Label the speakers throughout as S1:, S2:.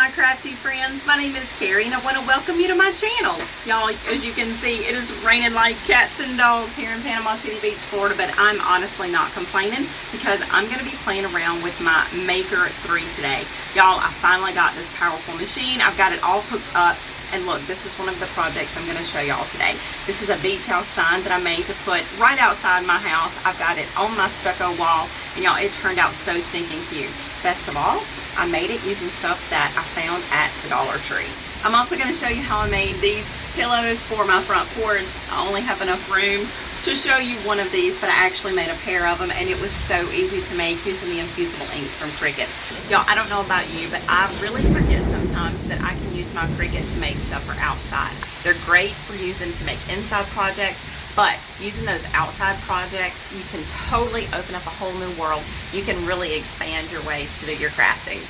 S1: my crafty friends? My name is Carrie and I want to welcome you to my channel. Y'all, as you can see, it is raining like cats and dogs here in Panama City Beach, Florida, but I'm honestly not complaining because I'm going to be playing around with my Maker 3 today. Y'all, I finally got this powerful machine. I've got it all hooked up. And look, this is one of the projects I'm going to show y'all today. This is a beach house sign that I made to put right outside my house. I've got it on my stucco wall, and y'all, it turned out so stinking cute. Best of all, I made it using stuff that I found at the Dollar Tree. I'm also going to show you how I made these pillows for my front porch. I only have enough room to show you one of these, but I actually made a pair of them, and it was so easy to make using the Infusible Inks from Cricut. Y'all, I don't know about you, but I really forget sometimes that I can use my Cricut to make stuff for outside. They're great for using to make inside projects, but using those outside projects, you can totally open up a whole new world. You can really expand your ways to do your crafting.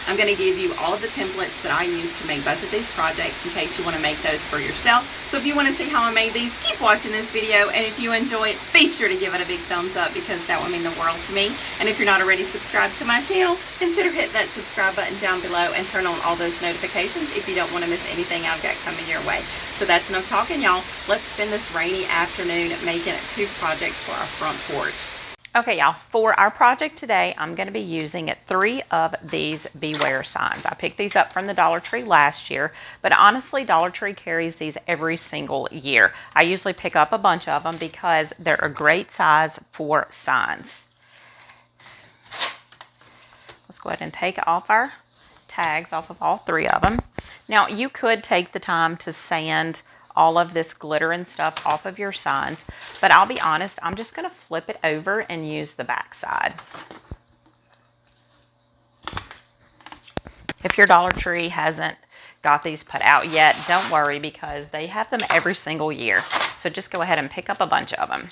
S1: I'm going to give you all of the templates that I use to make both of these projects in case you want to make those for yourself. So if you want to see how I made these, keep watching this video, and if you enjoy it, be sure to give it a big thumbs up because that would mean the world to me. And if you're not already subscribed to my channel, consider hitting that subscribe button down below and turn on all those notifications if you don't want to miss anything I've got coming your way. So that's enough talking, y'all. Let's spend this rainy afternoon making 2 projects for our front porch.
S2: Okay, y'all, for our project today, I'm going to be using 3 of these Beware signs. I picked these up from the Dollar Tree last year, but honestly, Dollar Tree carries these every single year. I usually pick up a bunch of them because they're a great size for signs. Let's go ahead and take off our tags off of all 3 of them. Now, you could take the time to sand all of this glitter and stuff off of your signs, but I'll be honest, I'm just going to flip it over and use the back side. If your Dollar Tree hasn't got these put out yet, don't worry because they have them every single year. So just go ahead and pick up a bunch of them.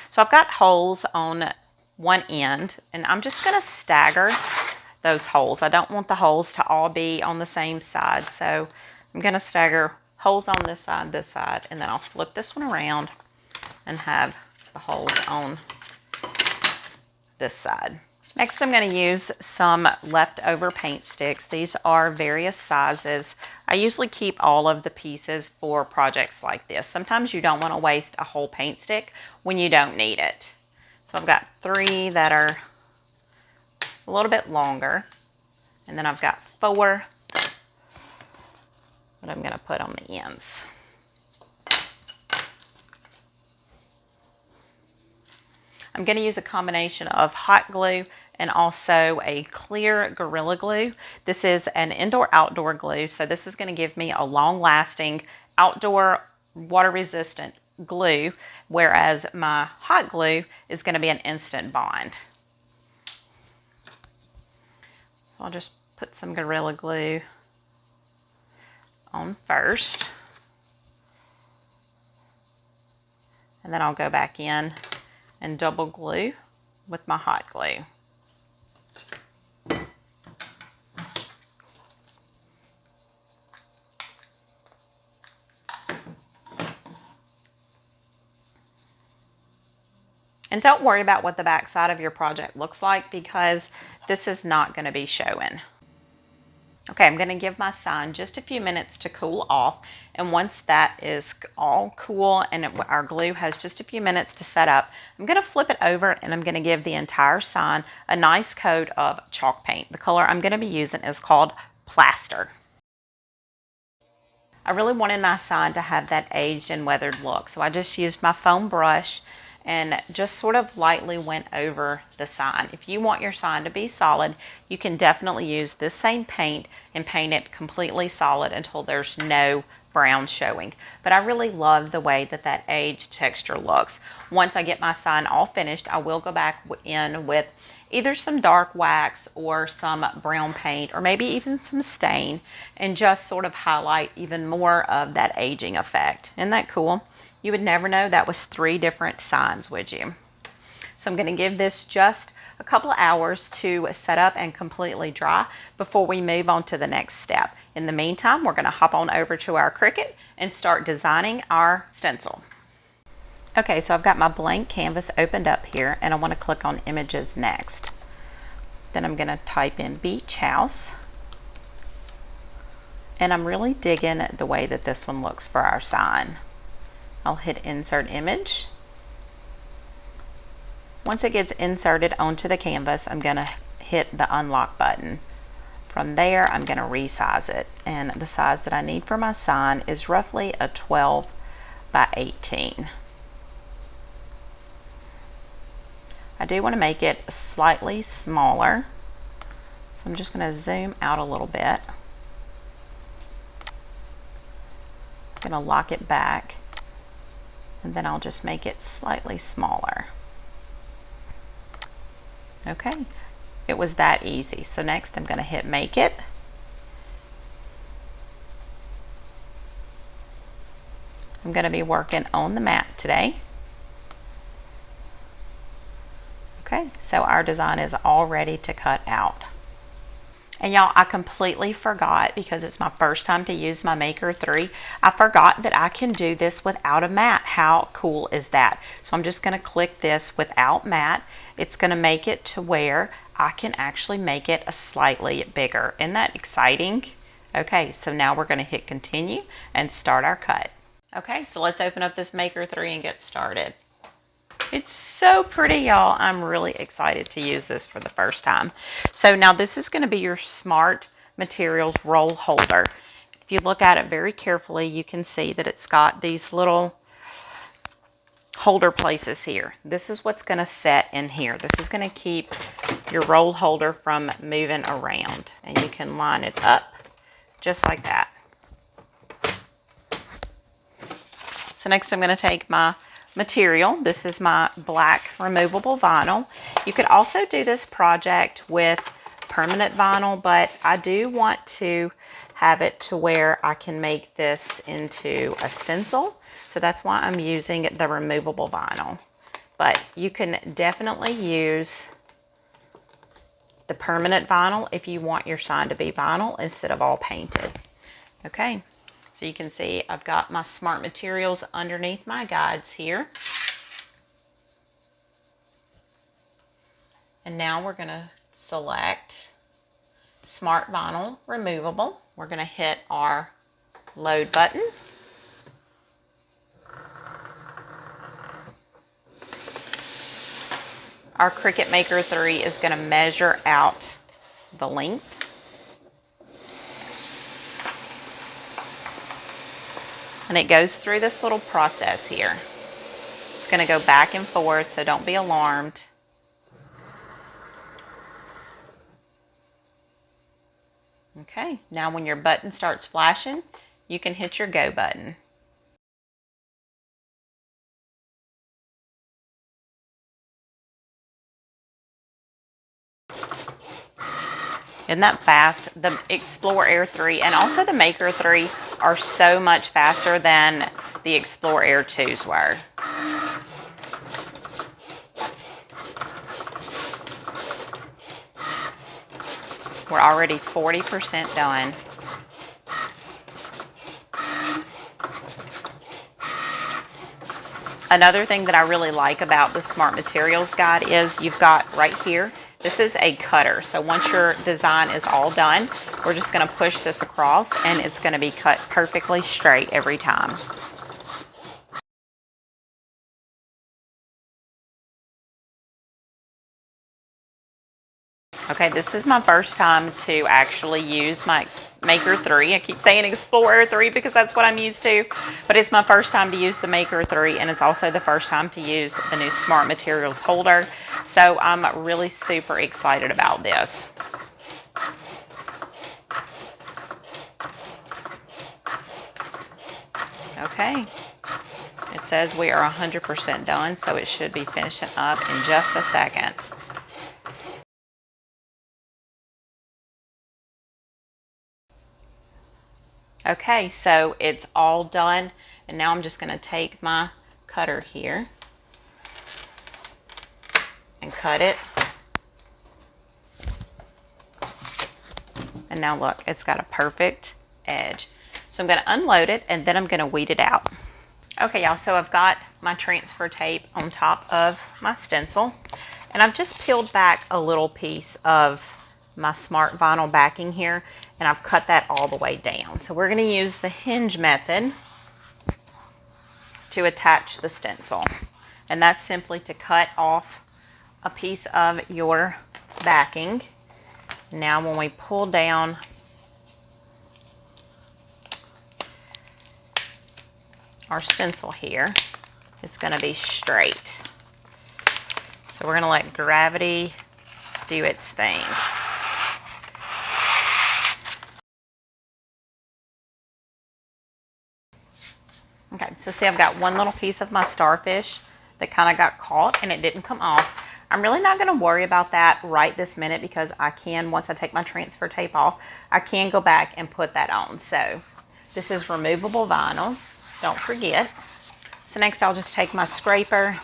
S2: So I've got holes on one end, and I'm just going to stagger those holes. I don't want the holes to all be on the same side, so I'm going to stagger holes on this side, and then I'll flip this one around and have the holes on this side. Next, I'm going to use some leftover paint sticks. These are various sizes. I usually keep all of the pieces for projects like this. Sometimes you don't want to waste a whole paint stick when you don't need it. So I've got 3 that are a little bit longer, and then I've got 4 that I'm going to put on the ends. I'm going to use a combination of hot glue and also a clear Gorilla Glue. This is an indoor-outdoor glue, so this is going to give me a long-lasting, outdoor, water-resistant glue, whereas my hot glue is going to be an instant bond. So I'll just put some Gorilla Glue on first, and then I'll go back in and double glue with my hot glue. And don't worry about what the back side of your project looks like because this is not going to be showing. Okay, I'm going to give my sign just a few minutes to cool off, and once that is all cool and our glue has just a few minutes to set up, I'm going to flip it over and I'm going to give the entire sign a nice coat of chalk paint. The color I'm going to be using is called Plaster. I really wanted my sign to have that aged and weathered look, so I just used my foam brush and just sort of lightly went over the sign. If you want your sign to be solid, you can definitely use this same paint and paint it completely solid until there's no brown showing. But I really love the way that that aged texture looks. Once I get my sign all finished, I will go back in with either some dark wax or some brown paint or maybe even some stain and just sort of highlight even more of that aging effect. Isn't that cool? You would never know that was 3 different signs, would you? So I'm going to give this just a couple of hours to set up and completely dry before we move on to the next step. In the meantime, we're going to hop on over to our Cricut and start designing our stencil. Okay, so I've got my blank canvas opened up here, and I want to click on Images next. Then I'm going to type in Beach House. And I'm really digging the way that this one looks for our sign. I'll hit insert image. Once it gets inserted onto the canvas, I'm going to hit the unlock button. From there, I'm going to resize it. And the size that I need for my sign is roughly a 12 by 18. I do want to make it slightly smaller. So I'm just going to zoom out a little bit. I'm going to lock it back. And then I'll just make it slightly smaller. Okay, it was that easy. So next I'm going to hit make it. I'm going to be working on the mat today. Okay, so our design is all ready to cut out. And y'all, I completely forgot, because it's my first time to use my Maker 3, I forgot that I can do this without a mat. How cool is that? So I'm just going to click this without mat. It's going to make it to where I can actually make it a slightly bigger. Isn't that exciting? Okay, so now we're going to hit continue and start our cut. Okay, so let's open up this Maker 3 and get started. It's so pretty, y'all. I'm really excited to use this for the first time. So now this is going to be your Smart Materials roll holder. If you look at it very carefully, you can see that it's got these little holder places here. This is what's going to set in here. This is going to keep your roll holder from moving around. And you can line it up just like that. So next I'm going to take my material. This is my black removable vinyl. You could also do this project with permanent vinyl, but I do want to have it to where I can make this into a stencil. So that's why I'm using the removable vinyl. But you can definitely use the permanent vinyl if you want your sign to be vinyl instead of all painted. Okay. So you can see I've got my Smart Materials underneath my guides here. And now we're going to select Smart Vinyl Removable. We're going to hit our load button. Our Cricut Maker 3 is going to measure out the length. And it goes through this little process here. It's going to go back and forth, so don't be alarmed. Okay, now when your button starts flashing, you can hit your go button. Isn't that fast? The Explore Air 3 and also the Maker 3 are so much faster than the Explore Air 2s were. We're already 40% done. Another thing that I really like about the Smart Materials guide is you've got right here, this is a cutter. So once your design is all done, we're just going to push this across and it's going to be cut perfectly straight every time. Okay, this is my first time to actually use my Maker 3. I keep saying Explorer 3 because that's what I'm used to, but it's my first time to use the Maker 3, and it's also the first time to use the new Smart Materials holder. So I'm really super excited about this. Okay, it says we are 100% done, so it should be finishing up in just a second. Okay, so it's all done, and now I'm just going to take my cutter here and cut it. And now look, it's got a perfect edge. So I'm going to unload it and then I'm going to weed it out. Okay, y'all, so I've got my transfer tape on top of my stencil, and I've just peeled back a little piece of my smart vinyl backing here, and I've cut that all the way down. So we're going to use the hinge method to attach the stencil. And that's simply to cut off a piece of your backing. Now when we pull down our stencil here, it's going to be straight. So we're going to let gravity do its thing. Okay, so see, I've got one little piece of my starfish that kind of got caught and it didn't come off. I'm really not going to worry about that right this minute because I can, once I take my transfer tape off, I can go back and put that on. So this is removable vinyl, don't forget. So next I'll just take my scraper,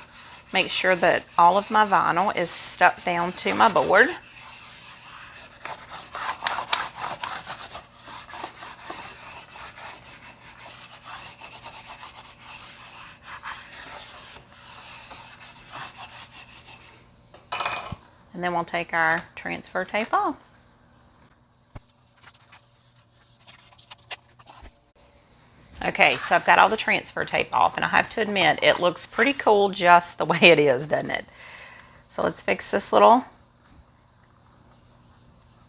S2: make sure that all of my vinyl is stuck down to my board. And then we'll take our transfer tape off. Okay, so I've got all the transfer tape off, and I have to admit, it looks pretty cool just the way it is, doesn't it? So let's fix this little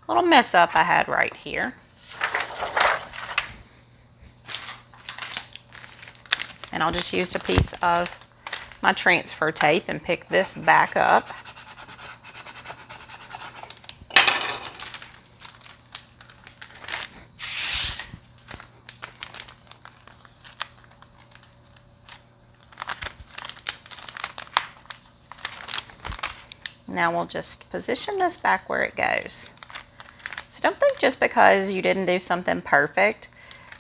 S2: mess up I had right here. And I'll just use a piece of my transfer tape and pick this back up. Now we'll just position this back where it goes. So don't think just because you didn't do something perfect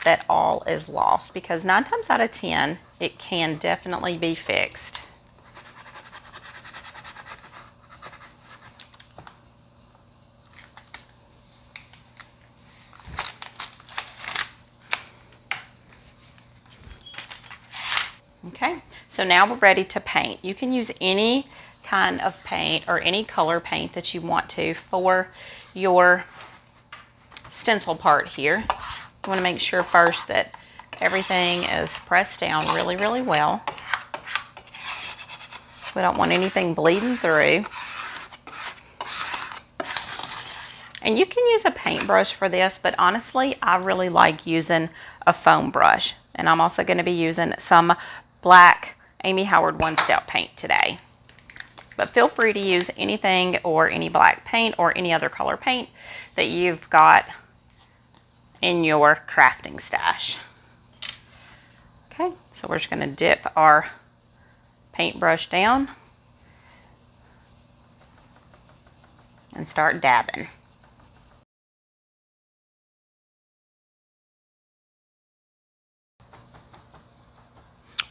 S2: that all is lost, because 9 times out of 10 it can definitely be fixed. Okay, so now we're ready to paint. You can use any kind of paint or any color paint that you want to for your stencil part here. You want to make sure first that everything is pressed down really, really well. We don't want anything bleeding through. And you can use a paintbrush for this, but honestly, I really like using a foam brush. And I'm also going to be using some black Amy Howard one-step paint today. But feel free to use anything or any black paint or any other color paint that you've got in your crafting stash. Okay, so we're just going to dip our paintbrush down and start dabbing.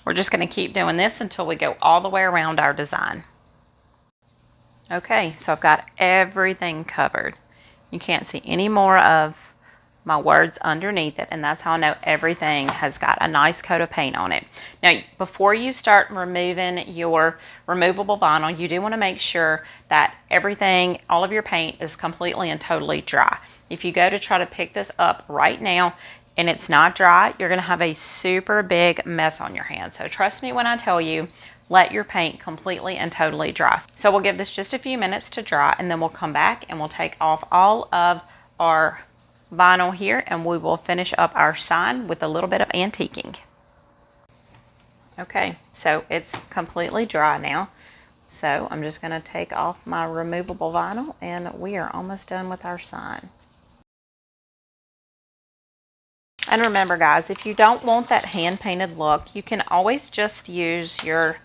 S2: We're just going to keep doing this until we go all the way around our design. Okay, so I've got everything covered. You can't see any more of my words underneath it, and that's how I know everything has got a nice coat of paint on it. Now, before you start removing your removable vinyl, you do want to make sure that everything, all of your paint is completely and totally dry. If you go to try to pick this up right now and it's not dry, you're going to have a super big mess on your hands. So trust me when I tell you, let your paint completely and totally dry. So we'll give this just a few minutes to dry, and then we'll come back and we'll take off all of our vinyl here, and we will finish up our sign with a little bit of antiquing. Okay, so it's completely dry now. So I'm just going to take off my removable vinyl, and we are almost done with our sign. And remember, guys, if you don't want that hand-painted look, you can always just use your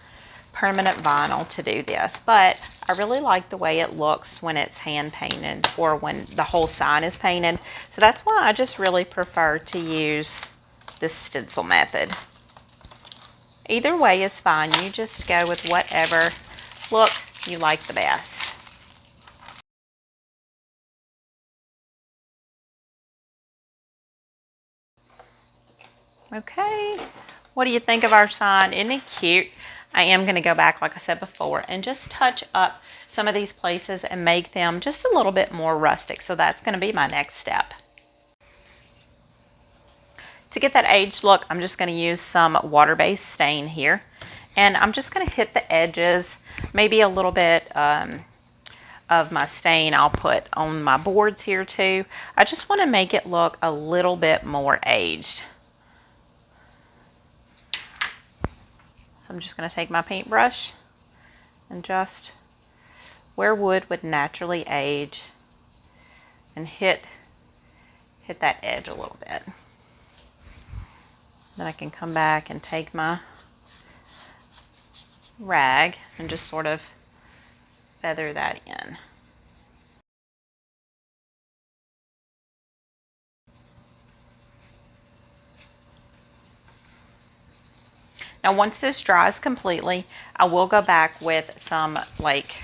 S2: permanent vinyl to do this, but I really like the way it looks when it's hand painted or when the whole sign is painted. So that's why I just really prefer to use this stencil method. Either way is fine. You just go with whatever look you like the best. Okay, what do you think of our sign? Isn't it cute? I am going to go back, like I said before, and just touch up some of these places and make them just a little bit more rustic. So that's going to be my next step. To get that aged look, I'm just going to use some water-based stain here. And I'm just going to hit the edges, maybe a little bit of my stain I'll put on my boards here too. I just want to make it look a little bit more aged. So I'm just going to take my paintbrush and just where wood would naturally age and hit that edge a little bit. Then I can come back and take my rag and just sort of feather that in. Now once this dries completely, I will go back with some like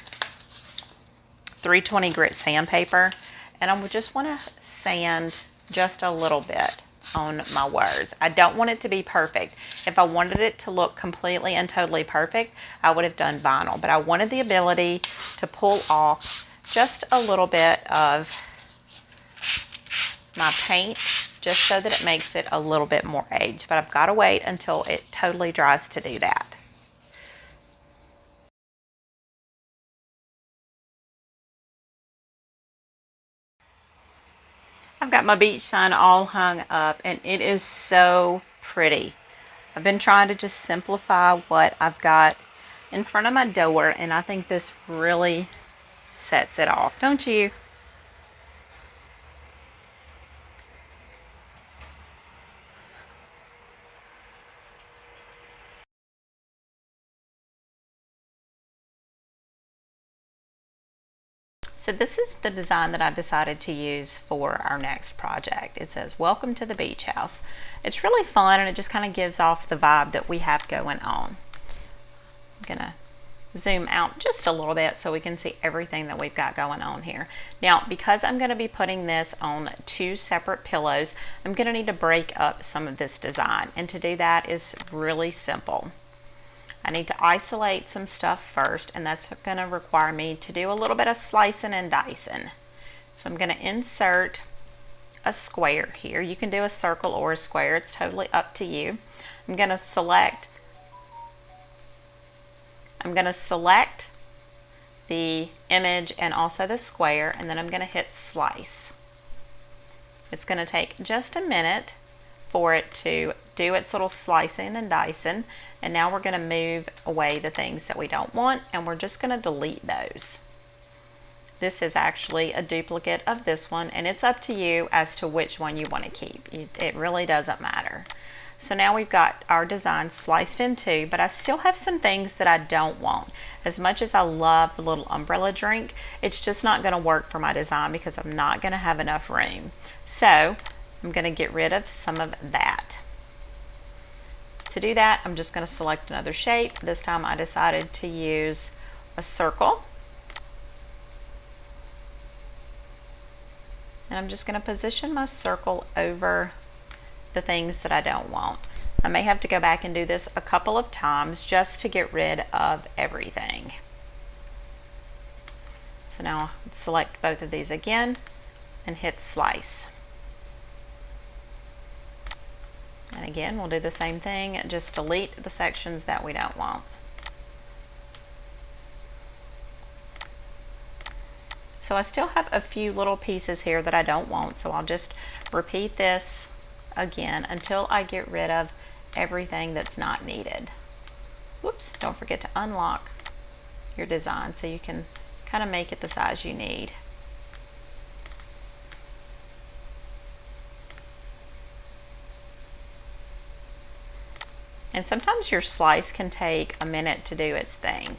S2: 320 grit sandpaper, and I would just want to sand just a little bit on my words. I don't want it to be perfect. If I wanted it to look completely and totally perfect, I would have done vinyl, but I wanted the ability to pull off just a little bit of my paint just so that it makes it a little bit more aged, but I've got to wait until it totally dries to do that. I've got my beach sign all hung up and it is so pretty. I've been trying to just simplify what I've got in front of my door, and I think this really sets it off, don't you? So this is the design that I decided to use for our next project. It says, "Welcome to the beach house." It's really fun and it just kind of gives off the vibe that we have going on. I'm gonna zoom out just a little bit so we can see everything that we've got going on here. Now, because I'm gonna be putting this on 2 separate pillows, I'm gonna need to break up some of this design. And to do that is really simple. I need to isolate some stuff first, and that's going to require me to do a little bit of slicing and dicing. So I'm going to insert a square here. You can do a circle or a square. It's totally up to you. I'm going to select the image and also the square, and then I'm going to hit slice. It's going to take just a minute for it to do its little slicing and dicing, and now we're going to move away the things that we don't want, and we're just going to delete those. This is actually a duplicate of this one, and it's up to you as to which one you want to keep. It really doesn't matter. So now we've got our design sliced in two, but I still have some things that I don't want. As much as I love the little umbrella drink, it's just not going to work for my design because I'm not going to have enough room. So I'm going to get rid of some of that. To do that, I'm just going to select another shape. This time I decided to use a circle. And I'm just going to position my circle over the things that I don't want. I may have to go back and do this a couple of times just to get rid of everything. So now select both of these again and hit slice. And again, we'll do the same thing, just delete the sections that we don't want. So I still have a few little pieces here that I don't want, so I'll just repeat this again until I get rid of everything that's not needed. Whoops, don't forget to unlock your design so you can kind of make it the size you need. And sometimes your slice can take a minute to do its thing.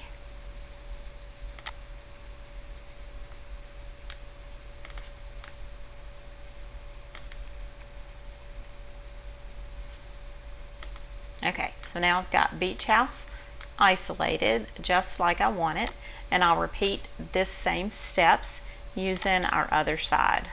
S2: Okay, so now I've got beach house isolated just like I want it, and I'll repeat this same steps using our other side.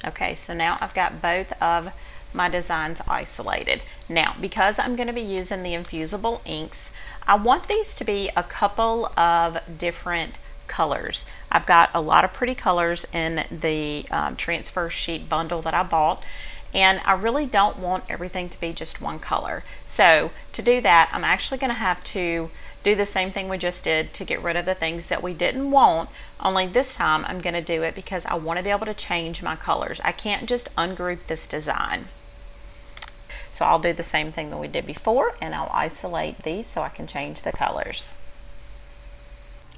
S2: Okay, so now I've got both of my designs isolated. Now, because I'm going to be using the infusible inks, I want these to be a couple of different colors. I've got a lot of pretty colors in the transfer sheet bundle that I bought, and I really don't want everything to be just one color. So to do that, I'm actually going to have to do the same thing we just did to get rid of the things that we didn't want, only this time I'm going to do it because I want to be able to change my colors. I can't just ungroup this design. So I'll do the same thing that we did before, and I'll isolate these so I can change the colors.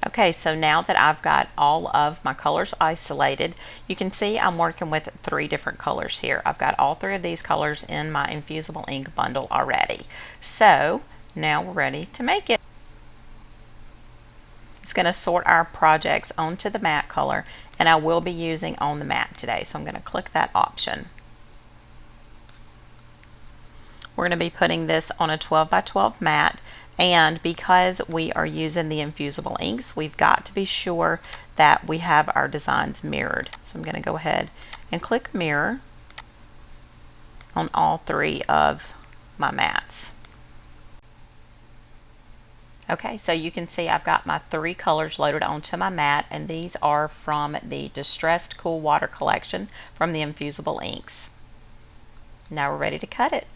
S2: Okay, so now that I've got all of my colors isolated, you can see I'm working with 3 different colors here. I've got all 3 of these colors in my infusible ink bundle already. So now we're ready to make it. It's going to sort our projects onto the matte color, and I will be using on the matte today. So I'm going to click that option. We're going to be putting this on a 12 by 12 matte, and because we are using the infusible inks, we've got to be sure that we have our designs mirrored. So I'm going to go ahead and click mirror on all 3 of my mattes. Okay, so you can see I've got my 3 colors loaded onto my mat, and these are from the Distressed Cool Water collection from the infusible inks. Now we're ready to cut it.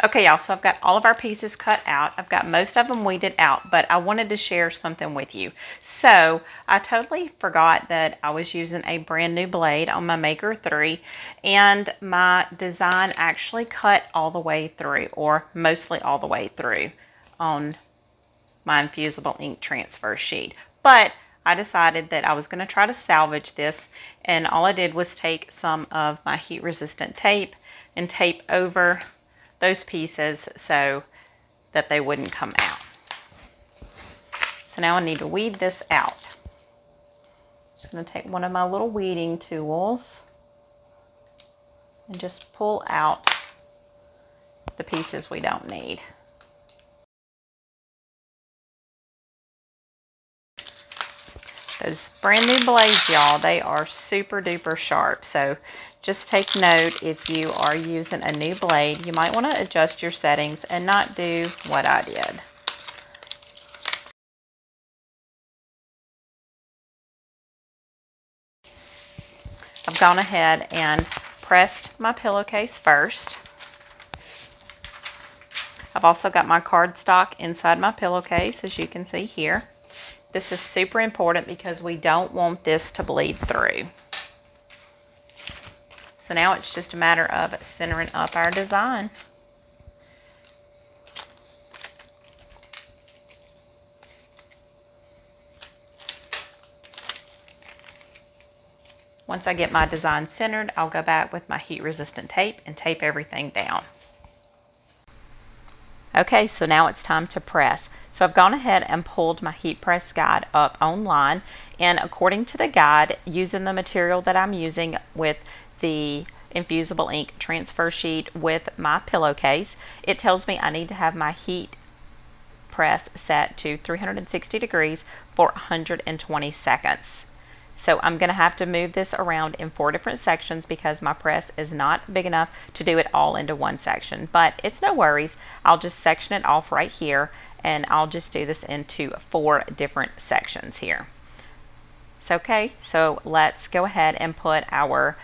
S2: Okay, y'all, so I've got all of our pieces cut out. I've got most of them weeded out, but I wanted to share something with you. So I totally forgot that I was using a brand new blade on my Maker 3, and my design actually cut all the way through, or mostly all the way through, on my infusible ink transfer sheet. But I decided that I was going to try to salvage this, and all I did was take some of my heat resistant tape and tape over those pieces so that they wouldn't come out. So now I need to weed this out. Just going to take one of my little weeding tools and just pull out the pieces we don't need. Those brand new blades, y'all, they are super duper sharp. So just take note, if you are using a new blade, you might want to adjust your settings and not do what I did. I've gone ahead and pressed my pillowcase first. I've also got my cardstock inside my pillowcase, as you can see here. This is super important because we don't want this to bleed through. So now it's just a matter of centering up our design. Once I get my design centered, I'll go back with my heat resistant tape and tape everything down. Okay, so now it's time to press. So I've gone ahead and pulled my heat press guide up online, and according to the guide, using the material that I'm using with the infusible ink transfer sheet with my pillowcase, it tells me I need to have my heat press set to 360 degrees for 120 seconds. So I'm going to have to move this around in 4 different sections because my press is not big enough to do it all into one section. But it's no worries. I'll just section it off right here, and I'll just do this into 4 different sections here. So okay, so let's go ahead and put our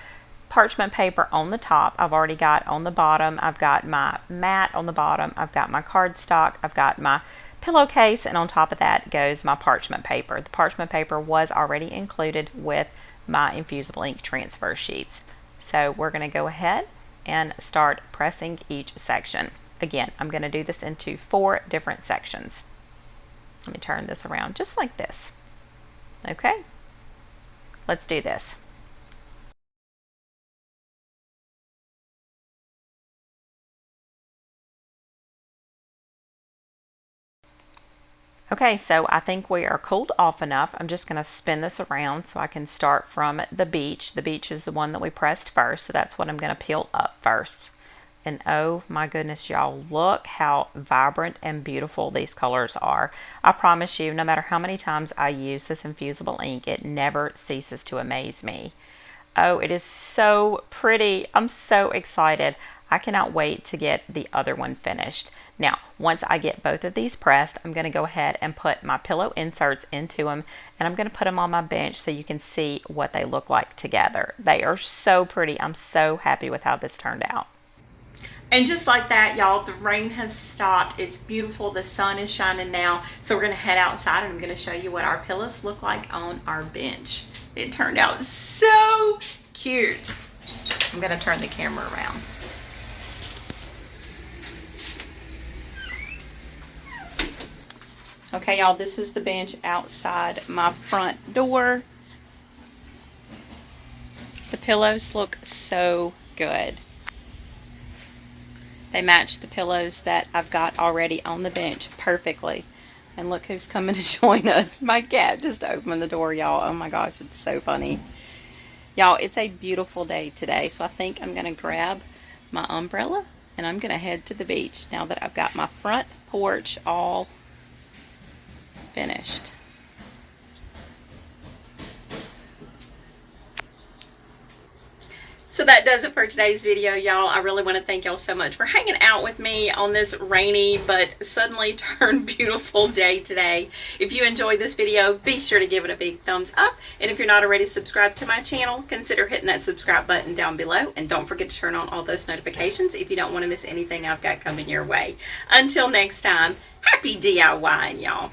S2: parchment paper on the top. I've already got on the bottom, I've got my mat on the bottom, I've got my cardstock, I've got my pillowcase, and on top of that goes my parchment paper. The parchment paper was already included with my infusible ink transfer sheets. So we're going to go ahead and start pressing each section. Again, I'm going to do this into 4 different sections. Let me turn this around just like this. Okay, let's do this. Okay, so I think we are cooled off enough. I'm just going to spin this around so I can start from the beach. The beach is the one that we pressed first, so that's what I'm going to peel up first. And oh my goodness, y'all, look how vibrant and beautiful these colors are. I promise you, no matter how many times I use this infusible ink, it never ceases to amaze me. Oh, it is so pretty. I'm so excited. I cannot wait to get the other one finished. Now, once I get both of these pressed, I'm going to go ahead and put my pillow inserts into them, and I'm going to put them on my bench so you can see what they look like together. They are so pretty. I'm so happy with how this turned out.
S1: And just like that, y'all, the rain has stopped. It's beautiful. The sun is shining now. So we're going to head outside and I'm going to show you what our pillows look like on our bench. It turned out so cute. I'm going to turn the camera around. Okay, y'all, this is the bench outside my front door. The pillows look so good. They match the pillows that I've got already on the bench perfectly. And look who's coming to join us. My cat just opened the door, y'all. Oh my gosh, it's so funny. Y'all, it's a beautiful day today. So I think I'm going to grab my umbrella and I'm going to head to the beach now that I've got my front porch all finished. So that does it for today's video, y'all. I really want to thank y'all so much for hanging out with me on this rainy but suddenly turned beautiful day today. If you enjoyed this video, be sure to give it a big thumbs up. And if you're not already subscribed to my channel, consider hitting that subscribe button down below. And don't forget to turn on all those notifications if you don't want to miss anything I've got coming your way. Until next time, happy DIYing, y'all.